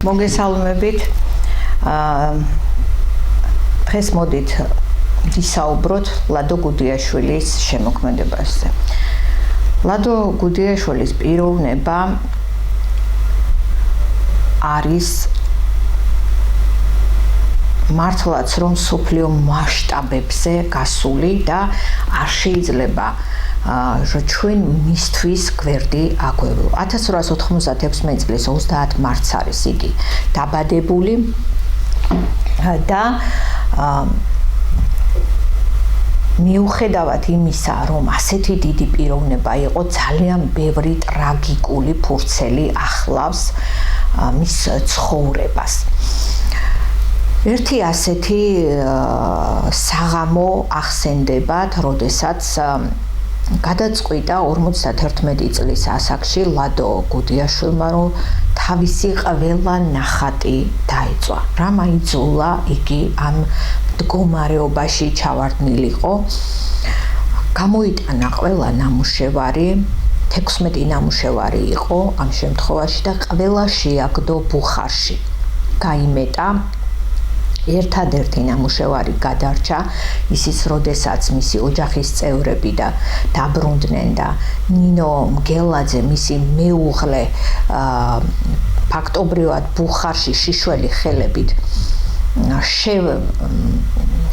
მოგესალმებით. დღეს მოდით ვისაუბროთ ლადო გუდიაშვილის შემოქმედებაზე. ლადო გუდიაშვილის პიროვნება არის მართლაც რომ სოფლიო მასშტაბებზე გასული და არ შეიძლება ჩვენ მისთვის გვერდი აგვევო. 1896 წლის 30 მარტს არის იგი დაბადებული და მიუხედავად იმისა, რომ ასეთი დიდი პიროვნება იყო, ძალიან ბევრი ტრაგიკული ფურცელი ახლავს მის ცხოვრებას. ერთი ასეთი საღამო ახსენდებათ, როდესაც გადაწყვიტა 51 წლის ასაკში ლადო გუდიაშვილმა, რომ თავისი ყველა ნახატი დაეწვა. რა მაიძულა იგი ამ მდგომარეობაში ჩავარდნილიყო. გამოიტანა ყველა ნამუშევარი, 16 ნამუშევარი იყო ამ შემთხვევაში და ყველა შეაგდო ბუხარში. გაიმეტა ერთადერთი ნამუშევარი გადარჩა, ისიც როდესაც მისი ოჯახის წევრები დაბრუნდნენ და ნინო მგელაძე, მისი მეუღლე, ფაქტობრივად ბუხარში შიშველი ხელებით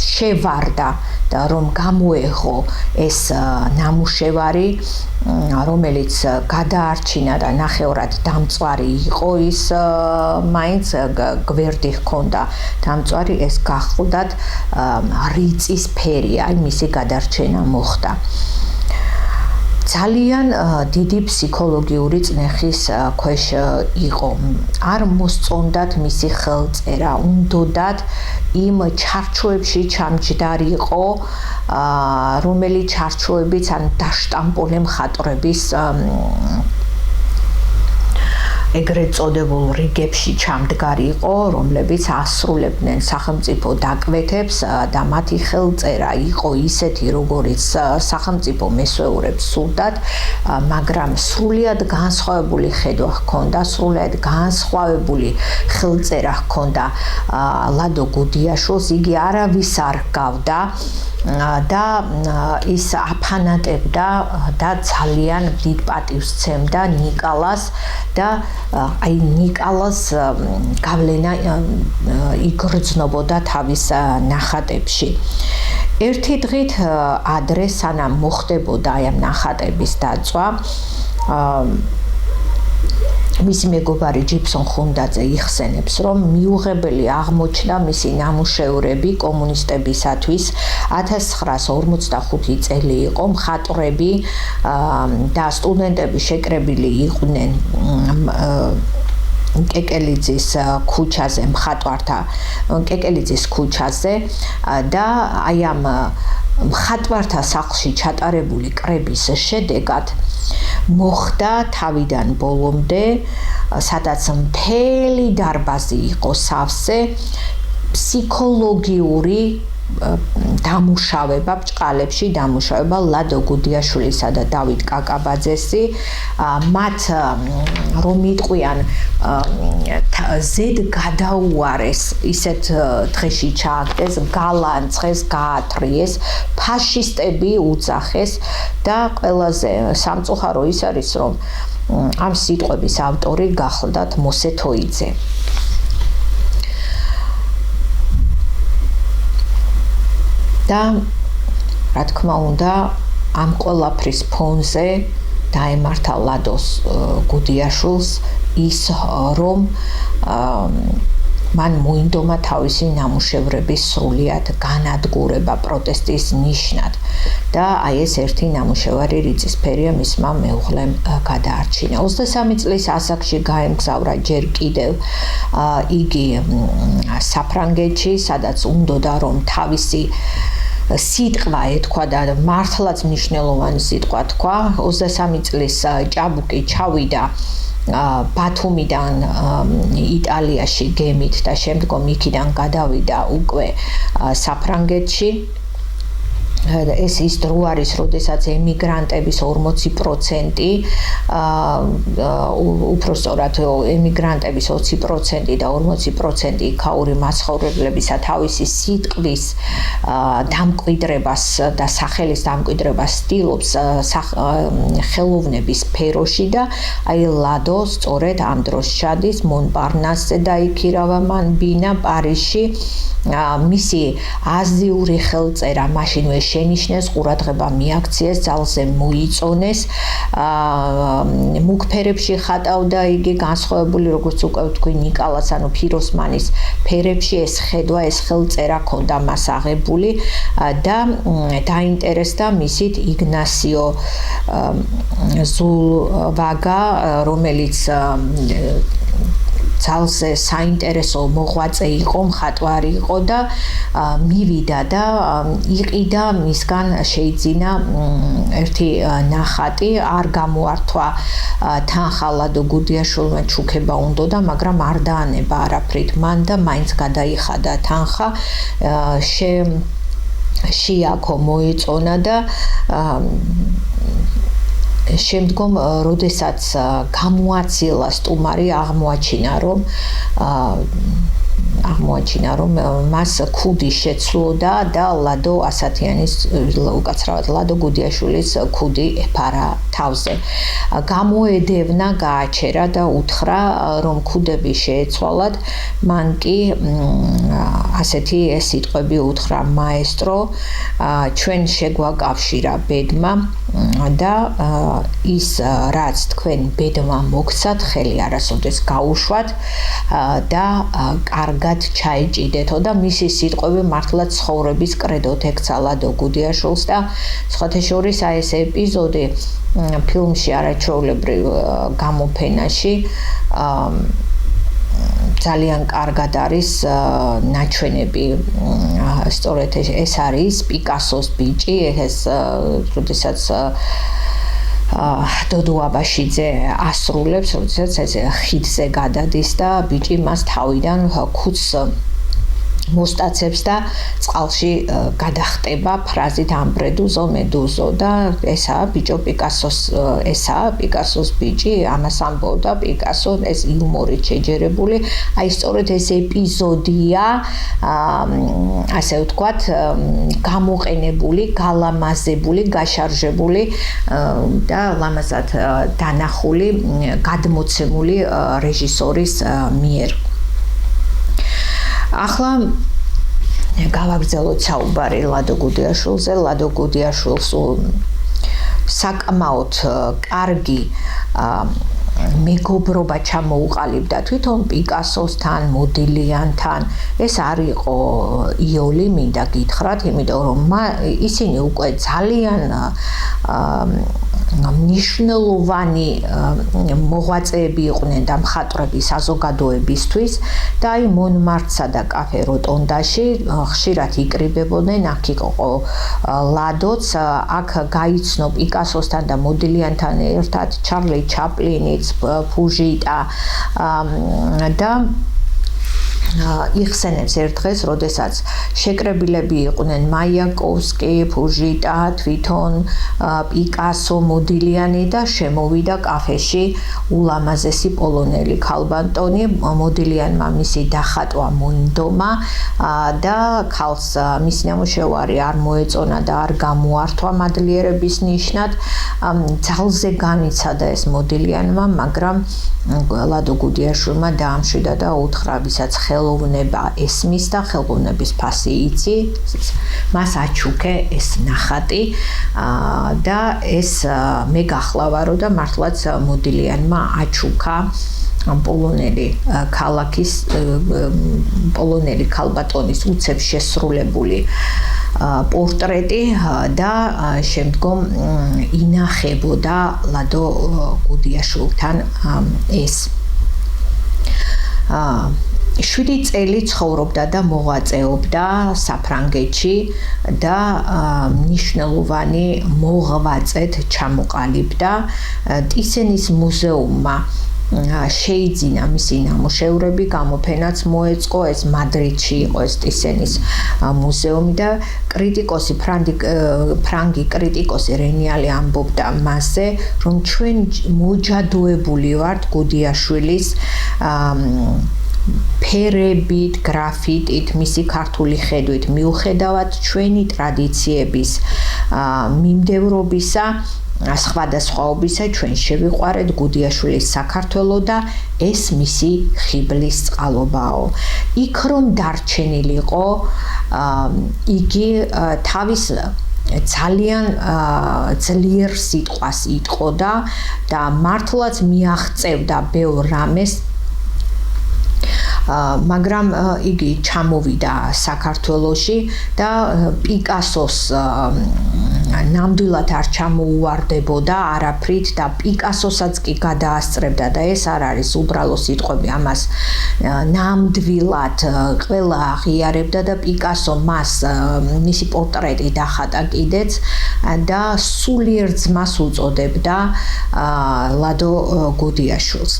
შევარდა და რომ გამოეღო ეს ნამუშევარი, რომელიც გადაარჩინა და ნახევრად დამწვარი იყო, ის მაინც გვერდი ჰქონდა დამწვარი, ეს გახლდათ რიწის ფერი, აი მისი გადარჩენა მოხდა. ძალიან დიდი ფსიქოლოგიური წნეხის ქვეშ იყო. არ მოსწონდათ მისი ხელწერა, უნდოდათ იმ ჩარჩოებში ჩამჯდარიყო, რომელიც ჩარჩოებიც ან დაშტამპული მხატვრების ეგრეთ წოდებულ რიგებში ჩამდგარიყო, რომლებიც ასრულებდნენ სახელმწიფო დაკვეთებს და მათი ხელწერა იყო ისეთი, როგორიც სახელმწიფო მესვეურებს სურდათ, მაგრამ სრულიად განსხვავებული ხედვა ჰქონდა, სრულიად განსხვავებული ხელწერა ჰქონდა ლადო გუდიაშვილს, იგი არავის არ ჰგავდა და ის აფანატებდა და ძალიან დიდ პატივს სცემდა ნიკალას და აი ნიკალას გავლენა იგრძნობოდა თავის ნახატებში. ერთი დღით ადრე, სანამ მოხდებოდა აი ამ ნახატების დაწვა, მისი მეგობარი ჯიბსონ ხუნდაძე იხსენებს, რომ მიუღებელი აღმოჩნდა მისი ნამუშევრები კომუნისტებისათვის. 1945 წელი იყო, მხატვრები და სტუდენტები შეკრებილი იყვნენ კეკელიძის ქუჩაზე, მხატვართა კეკელიძის ქუჩაზე და აი ამ მხატვართა სახლში ჩატარებული კრების შედეგად მოხდა თავიდან ბოლომდე, სადაც მთელი დარბაზი იყო სავსე, ფსიქოლოგიური დამუშავება, ბჭყალებში დამუშავება ლადო გუდიაშვილისა და დავით კაკაბაძესი, მათ რომ იტყვიან ზედ გადაუარეს, ისეთ დღეში ჩააგდეს, გალანცხეს, გაათრიეს, ფაშისტები უძახეს და ყველაზე სამწუხარო ის არის, რომ ამ სიტყვების ავტორი გახლდათ მოსე თოიძე. და რა თქმა უნდა, ამ ყველაფრის ფონზე დაემართა ლადოს გუდიაშვილს ის, რომ მან მოინდომა თავისი ნამუშევრების სრულიად განადგურება პროტესტის ნიშნად და აი ეს ერთი ნამუშევარი რიწისფერია მისმა მეუღლემ გადაარჩინა. 23 წლის ასაკში გაემგზავრა ჯერ კიდევ იგი საფრანგეთში, სადაც უნდოდა რომ თავისი სიტყვა ეთქვა და მართლაც მნიშვნელოვანი სიტყვა თქვა. 23 წლის ჭაბუკი ჩავიდა ბათუმიდან იტალიაში გემით და შემდგომ იქიდან გადავიდა უკვე საფრანგეთში ეს ის დრო არის, როდესაც ემიგრანტების 40%, უпростоრად ემიგრანტების 20% და 40% იქაური მაცხოვრებლებისა თავისი სიტყვის დამკვიდრებას და სახელის დამკვიდრებას ცდილობს ხელოვნების სფეროში და აი ლადო სწორედ ამ დროს ჩადის მონპარნასზე დაიქირავა მან ბინა პარიზში მისი აზიური ხელწერა მაშინვე შენიშნეს, ყურადღება მიაქციეს, ძალზე მოიწონეს, მუქფერებში ხატავდა იგი განსხვავებული, როგორც უკვე ვთქვი, ნიკალას, ანუ ფიროსმანის ფერებში ეს ხედვა, ეს ხელწერა ქონდა მას აღებული და დაინტერესდა მისით იგნასიო ზულვაგა, რომელიც ძალზე საინტერესო მოღვაწე იყო, მხატვარი იყო და მივიდა და იყიდა მისგან შეიძინა ერთი ნახატი, არ გამოართვა თანხა ლადო გუდიაშვილმა ჩუქება უნდოდა, მაგრამ არ დაანება არაფრით მან და მაინც გადაიხადა თანხა, შეაქო მოეწონა და შემდგომ, როდესაც გამოაცილა სტუმარი, აღმოაჩინა, რომ მას ქუდი შეცვლოდა და ლადო ასათიანის, უკაცრავად ლადო გუდიაშვილის ქუდი ეფარა თავზე. გამოედევნა, გააჩერა და უთხრა, რომ ქუდები შეეცვალათ, მან კი ასეთი სიტყვები უთხრა: მაესტრო, ჩვენ შეგვაკავშირა ბედმა და ის რაც თქვენ ბედმა მოგცათ, ხელი არასოდეს გაუშვათ და კარგად ჩაიჭიდეთო და მისი სიტყვები მართლა ცხოვრების კრედოთ ექცა ლადო გუდიაშვილს და სხვათა შორის აი ეს ეპიზოდი ფილმში არაჩვეულებრივ გამოფენაში ძალიან კარგად არის ნაჩვენები. სწორედ ეს არის პიკასოს ბიჭი, ეს როდესაც დოდო აბაშიძე ასრულებს, როდესაც ეს ხიდზე გადადის და ბიჭი მას თავიდან ქუდს მოსტაცებს და წყალში გადახტება ფრაზით ამბრედუზო მედუზო და ესაა ბიჭო პიკასოს, ესაა პიკასოს ბიჭი, ამას ამბობდა პიკასო, ეს იუმორით შეჯერებული. აი სწორედ ეს ეპიზოდია, ასე ვთქვათ, გამოყენებული, გალამაზებული, გაშარჟებული და ლამაზად დანახული, გადმოცემული რეჟისორის მიერ. ახლა გავაგრძელოთ საუბარი ლადო გუდიაშვილზე. ლადო გუდიაშვილს საკმაოდ კარგი მეგობრობა ჩამოუყალიბდა თვითონ პიკასოსთან, მოდილიანთან. ეს არ იყო იოლი, მინდა გითხრათ, იმიტომ რომ ისინი უკვე ძალიან მნიშვნელოვანი მოღვაწეები იყვნენ და მხატვრები საზოგადოებისთვის და აი მონმარტსა და კაფე როტონდაში ხშირად იკრიბებოდნენ, აქ იყო ლადოც, აქ გაიცნო პიკასოსთან და მოდილიანთან ერთად ჩარლი ჩაპლინიც, ფუჟიტა და იხსენებს ერთ დღეს, როდესაც შეკრებილები იყვნენ მაიაკოვსკი, ფუჟიტა, თვითონ პიკასო, მოდილიანი და შემოვიდა კაფეში ულამაზესი პოლონელი ქალბატონი. მოდილიანმა მისი დახატვა მოინდომა და ქალს მისი ნამუშევარი არ მოეწონა და არ გამოართვა მადლიერების ნიშნად. ძალზე განიცადა ეს მოდილიანმა, მაგრამ ლადო გუდიაშვილმა დაამშვიდა და უთხრა, ვისაც ხელოვნება ესმის და ხელოვნების ფასი იცი, მას აჩუქე ეს ნახატი და ეს მე გახლავარო და მართლაც მოდილიანმა აჩუქა პოლონელი ქალაქის, პოლონელი ქალბატონის უცებ შესრულებული პორტრეტი და შემდგომ ინახებოდა ლადო გუდიაშვილთან ეს. 7 წელი ცხოვრობდა და მოღვაწეობდა საფრანგეთში და მნიშვნელოვანი მოღვაწედ ჩამოყალიბდა. ტისენის მუზეუმმა შეიძინა მისი ნამუშევრები, გამოფენაც მოეწყო, ეს მადრიდში იყო ეს ტისენის მუზეუმი და კრიტიკოსი ფრანგი კრიტიკოსი რენიალი ამბობდა მასზე, რომ ჩვენ მოჯადოებული ვართ გუდიაშვილის ფერებით, გრაფიტით, მისი ქართული ხედვით, მიუხედავად ჩვენი ტრადიციების მიმდევრობისა, სხვადასხვაობისა, ჩვენ შევიყვარეთ გუდიაშვილის საქართველო და ეს მისი ხიბლის წყალობაო. იქ რომ დარჩენილიყო, იგი თავის ძალიან ძლიერ სიტყვას იტყოდა და მართლაც მიაღწევდა ბევრ რამეს, მაგრამ იგი ჩამოვიდა საქართველოში და პიკასოს ნამდვილად არ ჩამოუვარდებოდა არაფრით და პიკასოსაც კი გადაასწრებდა და ეს არ არის უბრალო სიტყვები, ამას ნამდვილად ყველა აღიარებდა და პიკასო მას მისი პორტრეტი დახატა კიდეც და სულიერ ძმას უწოდებდა ლადო გუდიაშვილს.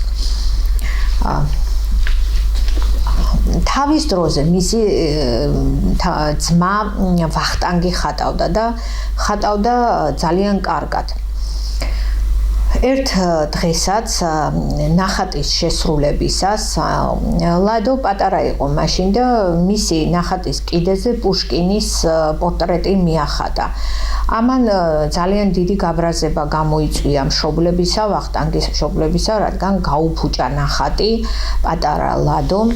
თავის დროზე მისი ძმა ვახტანგი ხატავდა ძალიან კარგად. ერთ დღესაც ნახატის შესრულებისას ლადო პატარა იყო მაშინ და მისი ნახატის კიდეზე პუშკინის პორტრეტი მიახატა. ამან ძალიან დიდი გაბრაზება გამოიწვია მშობლებისა, ვახტანგის მშობლებისა, რადგან გაუფუჭა ნახატი პატარა ლადომ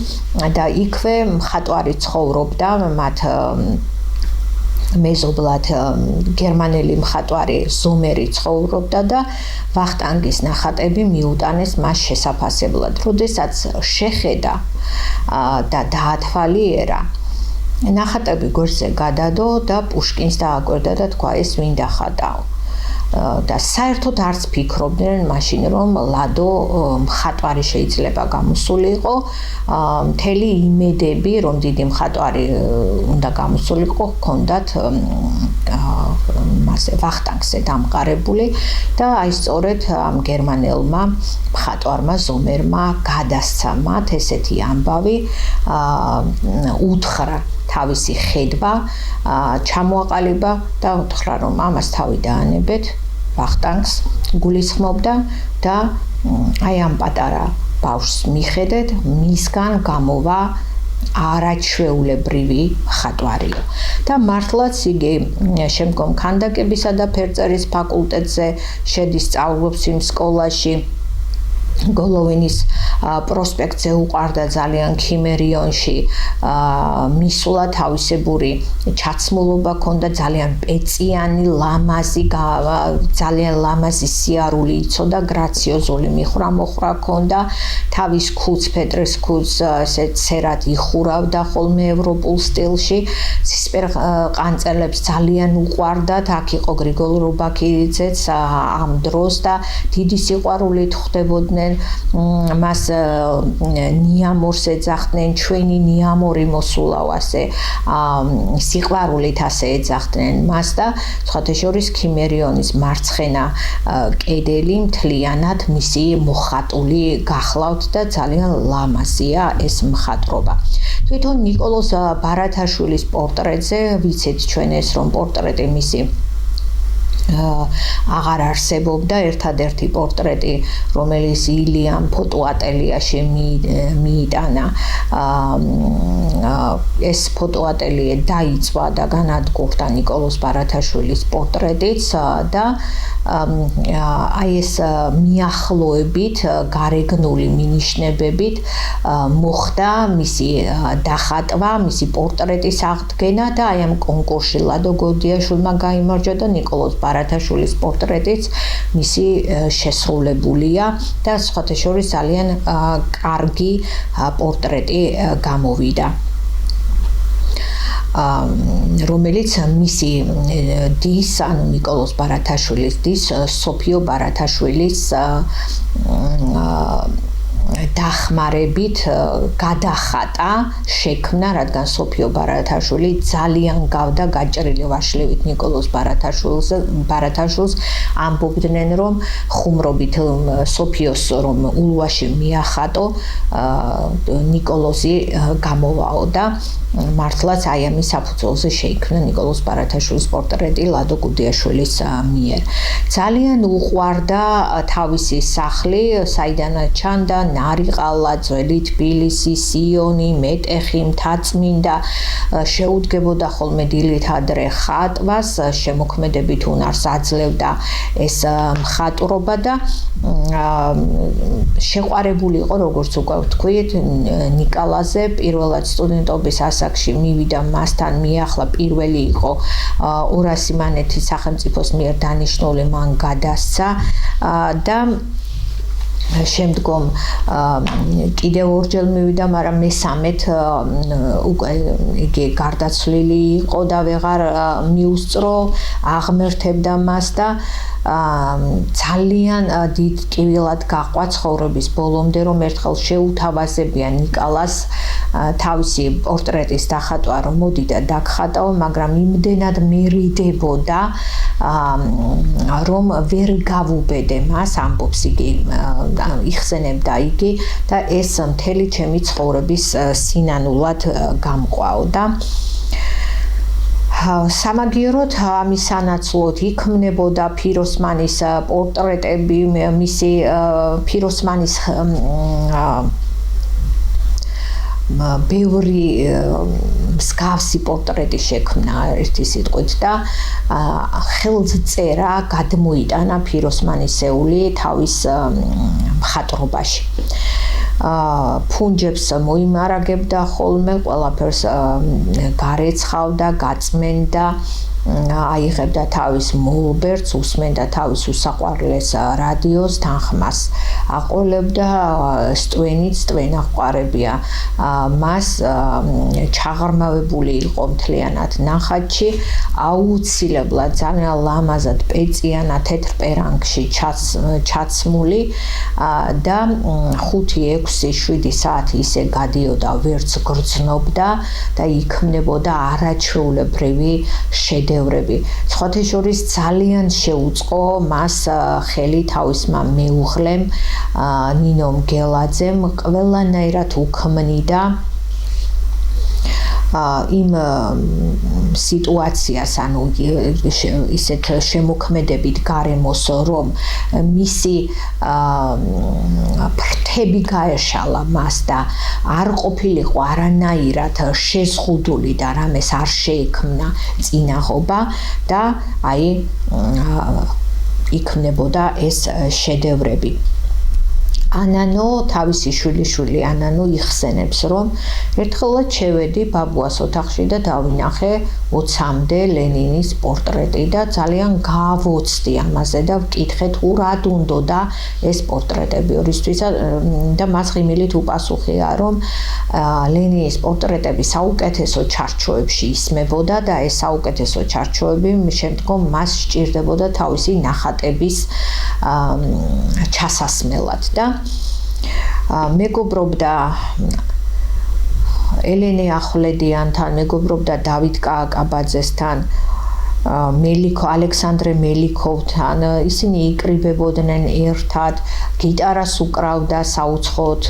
და იქვე მხატვარი ცხოვრობდა მათ მეზობლად გერმანელი მხატვარი ზომერი ცხოვრობდა და ვახტანგის ნახატები მიუტანეს მას შესაფასებლად. როდესაც შეხედა და დაათვალიერა, ნახატები გვერდზე გადადო და პუშკინს დააკვირდა და თქვა ეს ვინ დახატაო. და საერთოდ არც ფიქრობდნენ მაშინ რომ ლადო მხატვარი შეიძლება გამოსულიყო, მთელი იმედები რომ დიდი მხატვარი უნდა გამოსულიყო ჰქონდათ მასე ვახტანგზე დამყარებული და აი სწორედ ამ გერმანელმა მხატვარმა ზომერმა გადასცა მათ ესეთი ამბავი, უთხრა თავისი ხედვა, ჩამოაყალიბა და უთხრა რომ ამას თავი დაანებეთ, ვახტანგს გულისხმობდა და აი ამ პატარა ბავშვს მიხედეთ, მისგან გამოვა არაჩვეულებრივი მხატვარიო. და მართლაც იგი შემდგომ ქანდაკებისა და ფერწერის ფაკულტეტზე შედის, სწავლობს იმ სკოლაში. გოლოვინის პროსპექტზე უყარდა ძალიან ქიმერიონში, მისულა თავისებური ჩაცმულობა ჰქონდა, ძალიან პეწიანი, ლამაზი, ძალიან ლამაზი სიარული იცოდა, გრაციოზული მიხრა-მოხრა ჰქონდა, თავის ქუდს, ფეტრის ქუდს ესე ცერად იხურავდა ხოლმე ევროპულ სტილში, ცისფერ ყანწელებს ძალიან უყვარდათ, აქ იყო გრიგოლ რობაქიძეც ამ დროს და დიდი სიყვარულით ხვდებოდნენ მას ნიამორს ეძახდნენ, ჩვენი ნიამორი მოსულაო, ასე სიყვარულით ასე ეძახდნენ მას და სხვათა შორის ქიმერიონის მარცხენა კედელი მთლიანად მისი მოხატული გახლავთ და ძალიან ლამაზია ეს მხატვრობა. თვითონ ნიკოლოზ ბარათაშვილის პორტრეტზე ვიცით ჩვენ ეს რომ პორტრეტი მისი აღარ არსებობდა, ერთადერთი პორტრეტი რომელიც ილიამ ფოტოატელიაში მიიტანა, ეს ფოტოატელიე დაიწვა და განადგურდა ნიკოლოზ ბარათაშვილის პორტრეტიც და აი ეს მიახლოებით, გარეგნული მინიშნებებით მოხდა მისი დახატვა, მისი პორტრეტის აღდგენა და აი ამ კონკურსში ლადო გუდიაშვილმა გაიმარჯვა და ნიკოლოზ ბარათაშვილის პორტრეტიც მისი შესრულებულია და სხვათა შორის ძალიან კარგი პორტრეტი გამოვიდა, რომელიც მისი დის, ანუ ნიკოლოზ ბარათაშვილის დის, სოფიო ბარათაშვილის დახმარებით გადახატა, შექმნა, რადგან სოფიო ბარათაშვილი ძალიან გავდა გაჭრილი ვაშლივით ნიკოლოზ ბარათაშვილს ამბობდნენ, რომ ხუმრობით სოფიოს რომ ულვაში მიახატო, ნიკოლოზი გამოვაო და მართლაც აი ამის საფუძველზე შეიქმნა ნიკოლოზ ბარათაშვილის პორტრეტი ლადო გუდიაშვილის მიერ. ძალიან უყვარდა თავისი სახლი, საიდანაც ჩანდა ნარიყალა, ძველი თბილისი, სიონი, მეტეხი, მთაწმინდა, შეუდგებოდა ხოლმე დილით ადრე ხატვას, შემოქმედებით უნარს აძლევდა ეს მხატვრობა და შეყვარებული იყო, როგორც უკვე ვთქვით, ნიკალაზე, პირველად სტუდენტობის ასაკში მივიდა მასთან მიახლა, პირველი იყო ორასიმანეთის სახელმწიფოს მიერ დანიშნული, მან გადასცა და შემდგომ კიდევ ორჯერ მივიდა, მაგრამ მესამედ უკვე იგი გარდაცვლილი იყო და ვეღარ მიუსწრო, აღმერთებდა მას და ძალიან დიდ ტკივილად გაყვა ცხოვრების ბოლომდე, რომ ერთხელ შეუთავაზებია ნიკალას თავისი პორტრეტის დახატვა, რომ მოდი და დაგხატაო, მაგრამ იმდენად მერიდებოდა, რომ ვერ გავუბედე მას, ამბობს იგი, იხსენებდა იგი და ეს მთელი ჩემი ცხოვრების სინანულად გამყვაო და სამაგიეროდ ამის სანაცვლოდ იქმნებოდა ფიროსმანის პორტრეტები, მისი ფიროსმანის ბევრი მსგავსი პორტრეტი შექმნა ერთი სიტყვით და ხელწერა გადმოიტანა ფიროსმანისეული თავის მხატვრობაში. ფუნჯებს მოიმარაგებდა ხოლმე, ყველაფერს გარეცხავდა, გაწმენდა, აიღებდა თავის მოლბერტს, უსმენდა თავის უსაყვარლეს რადიოს თანხმას, აყოლებდა სტვენით, სტვენაყვარებია მას, ჩაღრმავებული იყო მთლიანად ნახატში, აუცილებლად ძალიან ლამაზად პეწიანა თეთრ პერანგში ჩაცმული და 5-6-7 საათი ისე გადიოდა, ვერც გრძნობდა და იქმნებოდა არაჩვეულებრივი შედევრები. სხვათა შორის ძალიან შეუწყო მას ხელი თავისმა მეუღლემ ნინო მგელაძემ, ყველანაირად უქმნიდა იმ სიტუაციას, ანუ ისეთ შემოქმედებით გარემოს, რომ მისი ფრთები გაეშალა მას და არ ყოფილიყო არანაირად შეზღუდული და რამეს არ შეექმნა წინაღობა და აი იქმნებოდა ეს შედევრები. ანანო, თავისი შვილიშვილი ანანო იხსენებს, რომ ერთხელაც შევედი ბაბუას ოთახში და დავინახე 20-მდე ლენინის პორტრეტი და ძალიან გავოცდი ამაზე და ვკითხე თუ რად უნდოდა ეს პორტრეტები ორისთვის და მას ღიმილით უპასუხია, რომ ლენინის პორტრეტები საუკეთესო ჩარჩოებში ისმებოდა და ეს საუკეთესო ჩარჩოები შემდგომ მას სჭირდებოდა თავისი ნახატების ჩასასმელად და მეგობრობდა ელენე ახვლედიანთან, მეგობრობდა დავით კააკაბაძესთან, ალექსანდრე მელიქოვთან, ისინი იკრიბებოდნენ ერთად, გიტარას უკრავდა საუცხოდ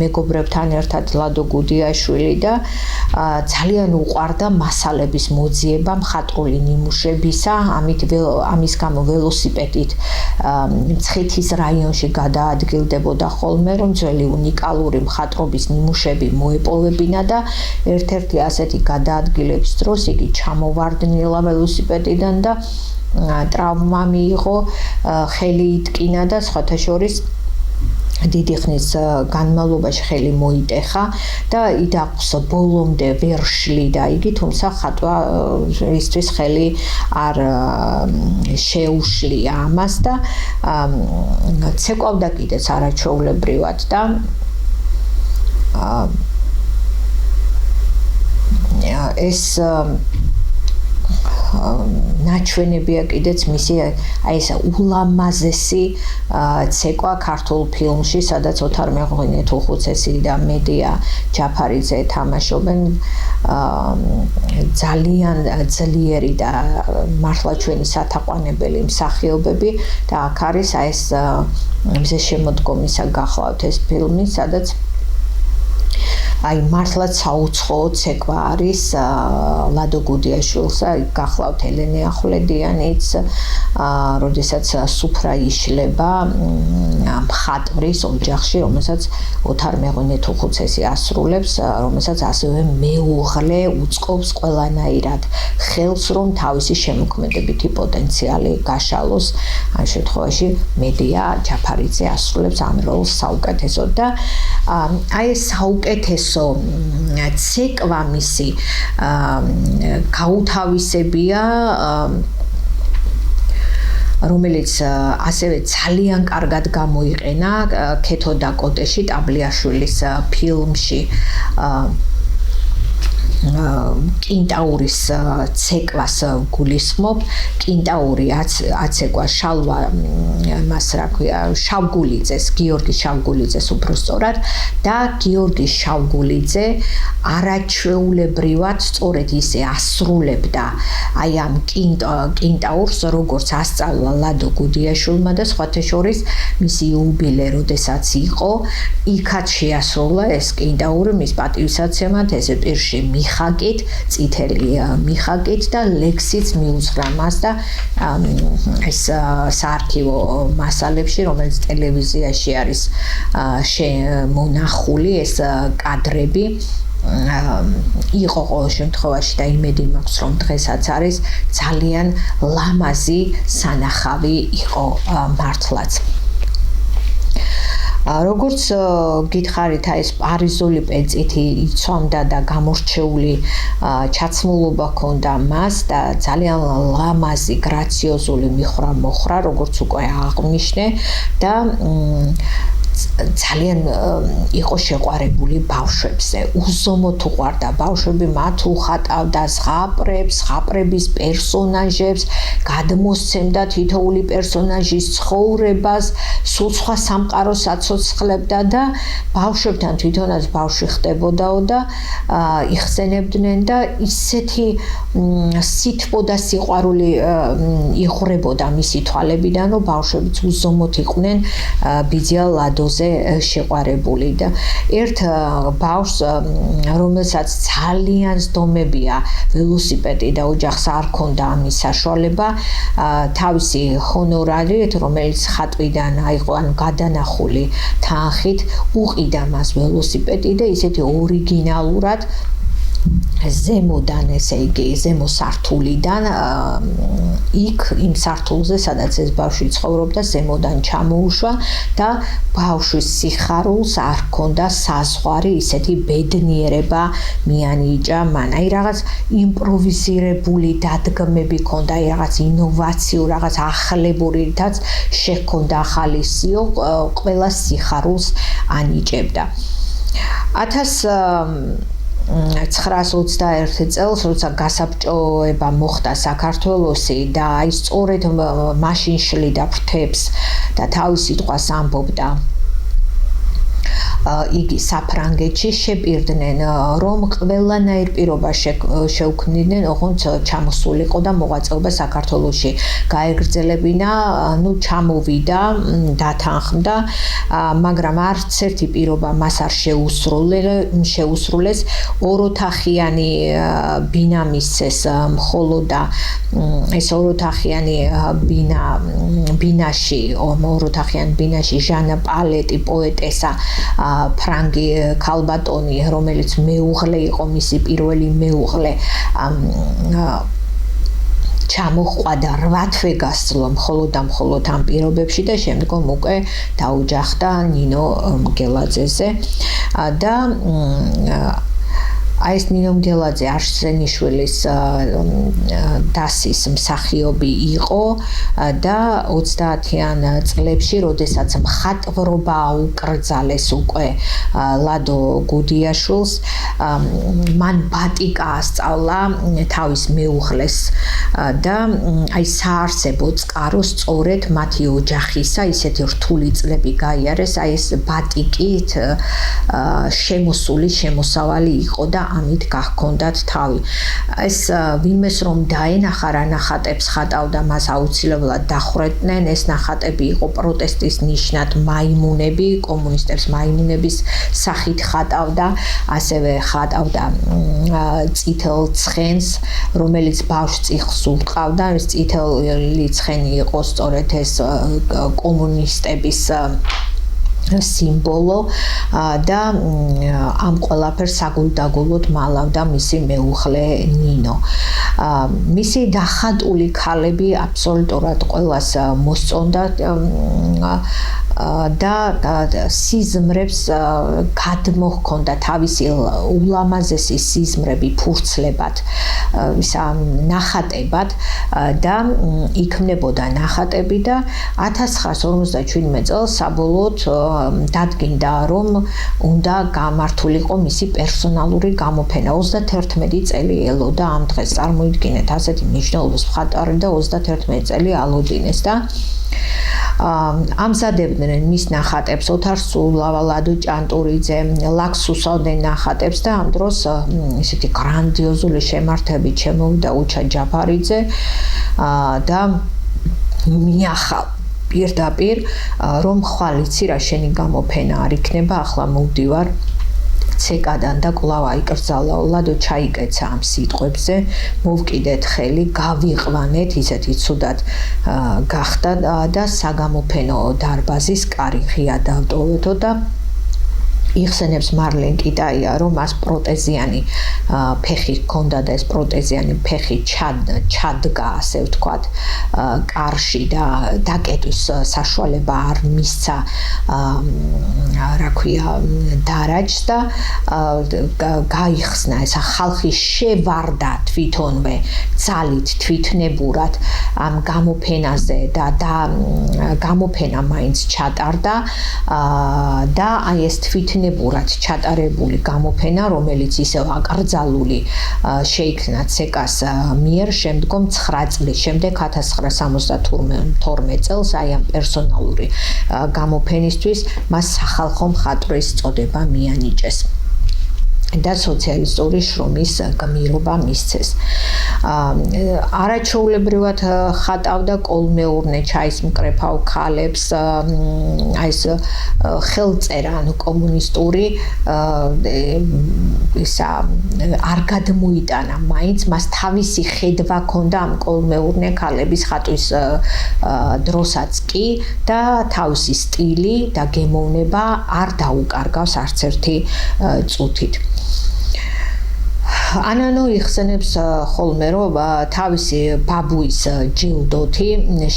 მეგობრებთან ერთად ლადო გუდიაშვილი და ძალიან უყვარდა მასალების მოძიება მხატვრული ნიმუშებისა, ამის გამო ველოსიპედით მცხეთის რაიონში გადაადგილდებოდა ხოლმე, რომ ძველი უნიკალური მხატვრობის ნიმუშები მოეპოვებინა და ერთ-ერთი ასეთი გადაადგილების დროს იგი ჩამოვარდნილა ველოსიპედიდან და ტრავმა მიიღო, ხელი იტკინა და სხვათა შორის დიდი ხნის განმავლობაში ხელი მოიტეხა და იდაყოს ბოლომდე ვერ შლიდა იგი, თუმცა ხატვისთვის ხელი არ შეუშლია ამას და ცეკვავდა კიდეც არაჩვეულებრივად და ეს ნაჩვენებია კიდეც მისი აი ეს ულამაზესი ცეკვა ქართულ ფილმში, სადაც ოთარ მეღვინე-თუხუცესი და მედია ჯაფარიძე თამაშობენ ძალიან ძლიერი და მართლა ჩვენი სათაყვანებელი მსახიობები და აქ არის აი ეს მზე შემოდგომისა გახლავთ ეს ფილმი, სადაც აი მართლაც საუცხოო ცეკვა არის ლადო გუდიაშვილსა, გახლავთ ელენე ახვლედიანიც, როდესაც სუფრა იშლება მხატვრის ოჯახში, რომელსაც ოთარ მეღვინე-თუხუცესი ასრულებს, რომელსაც ასევე მეუღლე უწყობს ყველანაირად ხელს, რომ თავისი შემოქმედებითი პოტენციალი გაშალოს. ამ შემთხვევაში მედია ჯაფარიძე ასრულებს ამ როლს საუკეთესოდ და აი ეს საუკეთესო ცეკვა მისი გაუთავისებია, რომელიც ასევე ძალიან კარგად გამოიყენა ქეთო და კოტეში ტაბლიაშვილის ფილმში კინტაურის ცეკვას გულისხმობ. კინტაური აცეკვა შალვა მას რა ქვია შავგულიძეს, გიორგი შავგულიძეს უბრალოდ და გიორგი შავგულიძე არაჩვეულებრივად სწორედ ისე ასრულებდა აი ამ კინტაურს, როგორც ასწავლა ლადო გუდიაშვილმა და სხვათა შორის მისი იუბილე როდესაც იყო, იქაც შეასრულა ეს კინტაური მის პატივსაცემად ესე პირში მიხაკით, წითელი მიხაკით და ლექსიც მიუძღვრა მას და ეს საარქივო მასალებში, რომელიც ტელევიზიაში არის მონახული ეს კადრები, იყო ყოველ შემთხვევაში და იმედი მაქვს, რომ დღესაც არის ძალიან ლამაზი სანახავი იყო მართლაც. როგორც გითხარით, ეს პარიზული პეწითი იცვამდა და გამორჩეული ჩაცმულობა ჰქონდა მას და ძალიან ლამაზი, გრაციოზული მიხვრა-მოხრა, როგორც უკვე აღვნიშნე და ძალიან იყო შეყვარებული ბავშვებზე. უზომოდ უყვარდა ბავშვები, მათ უხატავდა ზღაპრებს, ზღაპრების პერსონაჟებს, გადმოსცემდა თითოეული პერსონაჟის ცხოვრებას, სულ სხვა სამყაროს აცოცხლებდა და ბავშვებთან თვითონაც ბავშვი ხდებოდაო და იხსენებდნენ და ისეთი სითბო და სიყვარული იღვრებოდა მისი თვალებიდან, რომ ბავშვებიც უზომოდ იყვნენ ბიძია ლადოზე შეყვარებული და ერთ ბავშვს, რომელსაც ძალიან სდომებია ველოსიპედი და ოჯახს არ ჰქონდა ამის საშუალება, თავისი ჰონორარით, რომელიც ხატვიდან აიღო, ანუ გადანახული თანხით, უყიდა მას ველოსიპედი და ისეთი ორიგინალურად ზემოდან, ესე იგი, ზემო სართულიდან იქ იმ სართულზე, სადაც ეს ბავშვი ცხოვრობდა, ზემოდან ჩამოუშვა და ბავშვის სიხარულს არ ჰქონდა საზღვარი, ისეთი ბედნიერება მიანიჭა მან. აი რაღაც იმპროვიზირებული დადგმები ჰქონდა, აი რაღაც ინოვაციურ, რაღაც ახლებური, რითაც შეჰქონდა ახალი სიო, ყველა სიხარულს ანიჭებდა. 1921 წელს, როცა გასაბჭოება მოხდა საქართველოსი და აი სწორედ მაშინ შლიდა ფრთებს და თავის სიტყვას ამბობდა იგი საფრანგეთში, შეპირდნენ, რომ ყველანაირ პირობას შეუქმნიდნენ, ოღონდ ჩამოსულიყო და მოღვაწეობა საქართველოში გაეგრძელებინა, ჩამოვიდა, დათანხმდა, მაგრამ არც ერთი პირობა მას არ შეუსრულეს, ოროთახიანი ბინა მისცეს, მხოლოდ ეს ოროთახიანი ბინაში ჟანა პალეტი პოეტესა ფრანგი ქალბატონი, რომელიც მეუღლე იყო, მისი პირველი მეუღლე, ჩამოჰყვა 8 თვე გასწლა მხოლოდ ამ პირობებში და შემდგომ უკვე დაუჯახდა ნინო მგელაძეზე და აი ეს ნინო მგელაძე არსენიშვილის დასის მსახიობი იყო და 30-იან წლებში, როდესაც მხატვრობა უკრძალეს უკვე ლადო გუდიაშვილს, მან ბატიკა ასწავლა თავის მეუღლეს და აი საარსებო წყარო სწორედ მათი ოჯახისა ისეთი რთული წლები გაიარეს, აი ეს ბატიკით შემოსული შემოსავალი იყო და ამით გაჰქონდათ თავი. ეს ვინმეს რომ დაენახა რა ნახატებს ხატავდა, მას აუცილებლად დახვრეტდნენ. ეს ნახატები იყო პროტესტის ნიშნად მაიმუნები, კომუნისტებს მაიმუნების სახით ხატავდა, ასევე ხატავდა წითელ ცხენს, რომელიც ბავშვს წიხლს უტყავდა. ეს წითელი ცხენი იყო სწორედ ეს კომუნისტების სიმბოლო და ამ ყველაფერს საგულდაგულოდ მალავდა მისი მეუღლე ნინო. მისი დახატული ქალები აბსოლუტურად ყველას მოსწონდა და სიზმრებს გადმოჰქონდა თავისი ულამაზესი სიზმრები ფურცლებად, ნახატებად და იქმნებოდა ნახატები და 1957 წელს საბოლოოდ დადგინდა, რომ უნდა გამართულიყო მისი პერსონალური გამოფენა. 31 წელი ელოდა ამ დღეს, წარმოიდგინეთ, ასეთი მნიშვნელობის მხატვარი და 31 წელი ალოდინეს და ამზადებდნენ მის ნახატებს ოთარ სულავა, ლადო ჭანტურიძე, ლაქსუსავდნენ ნახატებს და ამ დროს ისეთი გრანდიოზული შემართებით შემოვიდა უჩა ჯაფარიძე და მიახალ პირდაპირ რომ ხვალ იცი რა შენი გამოფენა არ იქნება, ახლა მოვდივარ ცეკადან და კვლავ აიკრძალა, ლადო ჩაიკეცა ამ სიტყვებზე, მოვკიდეთ ხელი, გავიყვანეთ, ისეთი ცუდად გახდა და საგამოფენო დარბაზის კარი ღია დავტოვეთო და იხსენებს მარლენ კიტაია, რომ მას პროტეზიანი ფეხი ჰქონდა და ეს პროტეზიანი ფეხი ჩადგა, ასე ვთქვათ, კარში და დაკეტვის საშუალება არ მისცა, რა ქვია, დარაჯს და გაიხსნა, ესა ხალხი შევარდა თვითონვე ძალით თვითნებურად ამ გამოფენაზე და გამოფენა მაინც ჩატარდა და აი ეს თვითნებურად ჩატარებული გამოფენა, რომელიც ისევ აკრძალული შეიქმნა ცეკას მიერ შემდგომ 9 წლის შემდეგ 1972 წელს აი ამ პერსონალური გამოფენისთვის მას სახალხო მხატვრის წოდება მიანიჭეს და სოციალისტური შრომის გმირობა მისცეს. არაჩვეულებრივად ხატავდა კოლმეურნე ჩაის მკრეფავ ქალებს, აი ეს ხელწერა, ანუ კომუნისტური ისა არ გადმოიტანა მაინც, მას თავისი ხედვა ჰქონდა ამ კოლმეურნე ქალების ხატვის დროსაც კი და თავისი სტილი და გემოვნება არ დაუკარგავს არც ერთი წუთით. ანანო იხსენებს ხოლმე, რომ თავისი ბაბუის ჯილდოთი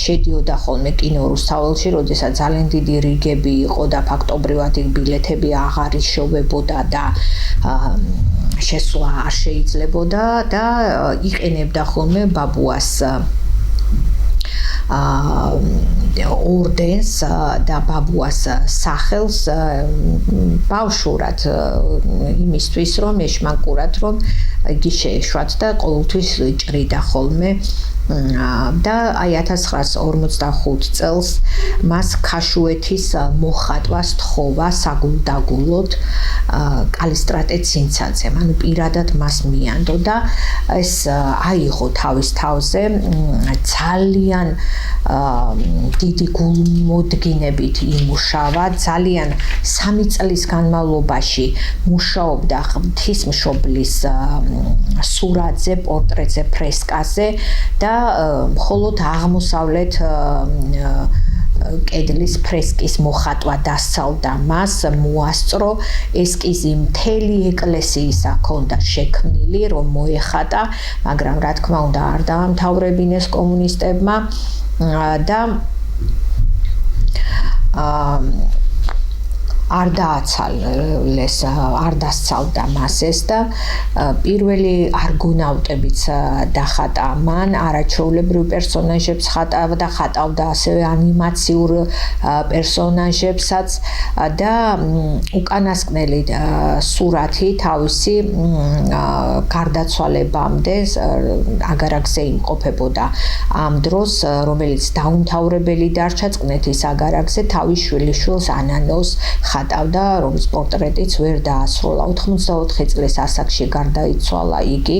შედიოდა ხოლმე კინო რუსთაველში, როდესაც ძალიან დიდი რიგები იყო და ფაქტობრივად ბილეთები აღარ იშოვებოდა და შესვლა არ შეიძლებოდა და იყენებდა ხოლმე ბაბუას ორდენს და ბაბუას სახელს ბავშვურად იმისთვის, რომ ეშმაკურად რომ იგი შეეშვათ და ყოველთვის ჭრიდა ხოლმე და აი 1945 წელს მას ქაშუეთის მოხატვა სთხოვა საგულდაგულოდ კალისტრატე ცინცაძემ, ანუ პირადად მას მიანდო და ეს აიღო თავის თავზე ძალიან დიდი გულმოდგინებით იმუშავა, ძალიან 3 წლის განმავლობაში მუშაობდა ღვთისმშობლის სურათზე, პორტრეტზე, ფრესკაზე და მხოლოდ აღმოსავლეთ კედლის ფრესკის მოხატვა დასწავდა მას, მოასწრო, ესკიზი მთელი ეკლესიისა ჰქონდა შექმნილი, რომ მოეხატა, მაგრამ რა თქმა უნდა არ დაამთავრებინეს კომუნისტებმა და არ დააცალეს, არ დასცალდა მას ეს და პირველი არგონავტებიც დახატა მან, არაჩვეულებრივ პერსონაჟებს ხატავდა, ხატავდა ასევე ანიმაციურ პერსონაჟებსაც და უკანასკნელი სურათი თავისი გარდაცვალებამდე აგარაკზე იმყოფებოდა ამ დროს, რომელიც დაუმთავრებელი დარჩა წყნეთის აგარაკზე, თავის შვილიშვილს ანანოს ხატავდა, რომლის პორტრეტიც ვერ დაასრულა. 84 წლის ასაკში გარდაიცვალა იგი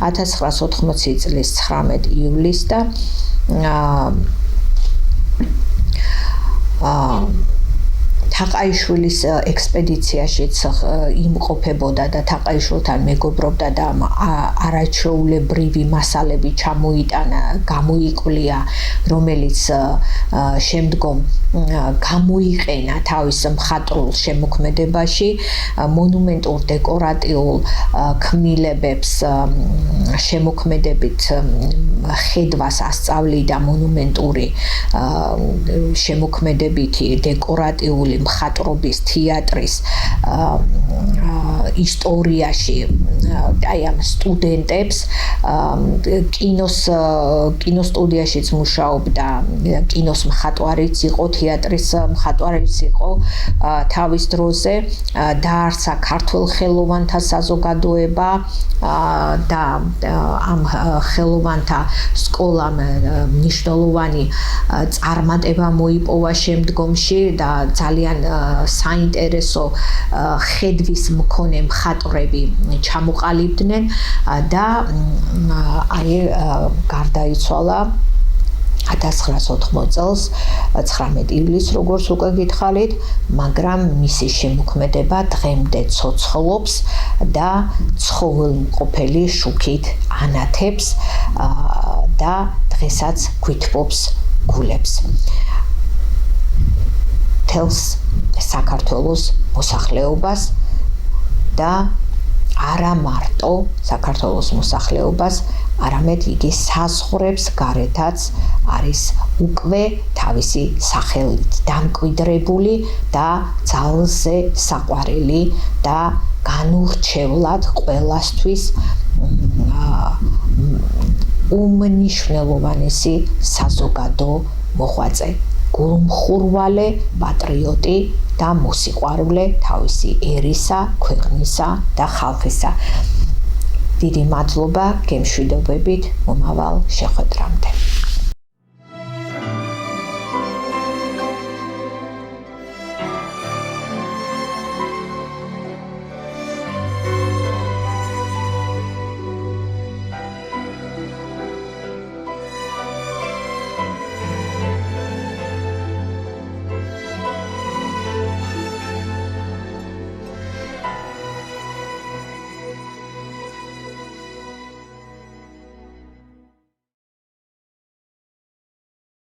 1980 წლის 19 ივლისს და თაყაიშვილის ექსპედიციაშიც იმყოფებოდა და თაყაიშვილთან მეგობრობდა და არაჩვეულებრივი მასალები ჩამოიტანა, გამოიკვლია, რომელიც შემდგომ გამოიყენა თავის მხატვრულ შემოქმედებაში, მონუმენტურ დეკორატიულ ქმნილებებს შემოქმედებით ხედვას ასწავლიდა მონუმენტური შემოქმედებითი დეკორატიული მხატვრობის თეატრის ისტორიაში აი ამ სტუდენტებს კინოსტუდიაშიც მუშაობდა, კინოს მხატვარიც იყო, თეატრის მხატვარიც იყო თავის დროზე, დაარსა ქართველ ხელოვანთა საზოგადოება და ამ ხელოვანთა სკოლამ მნიშვნელოვანი წარმატება მოიპოვა შემდგომში და ძალიან საინტერესო ხედვის მქონე მხატვრები ჩამოყალიბდნენ და აი გარდაიცვალა 1980 წელს 19 ივლისს, როგორც უკვე გითხარით, მაგრამ მისი შემოქმედება დღემდე ცოცხლობს და ცხოველმყოფელი შუქით ანათებს და დღესაც გვითბობს გულებს. თელს საქართველოს მოსახლეობას და არა მარტო საქართველოს მოსახლეობას, არამედ იგი საზღვრებს გარეთაც არის უკვე თავისი სახელით დამკვიდრებული და ძალზე საყვარელი და განურჩევლად ყველასთვის უმნიშვნელოვანესი საზოგადო მოღვაწე, გულმხურვალე, პატრიოტი და მოსიყვარულე თავისი ერისა, ქვეყნისა და ხალხისა. დიდი მადლობა, გემშვიდობებით მომავალ შეხვედრამდე.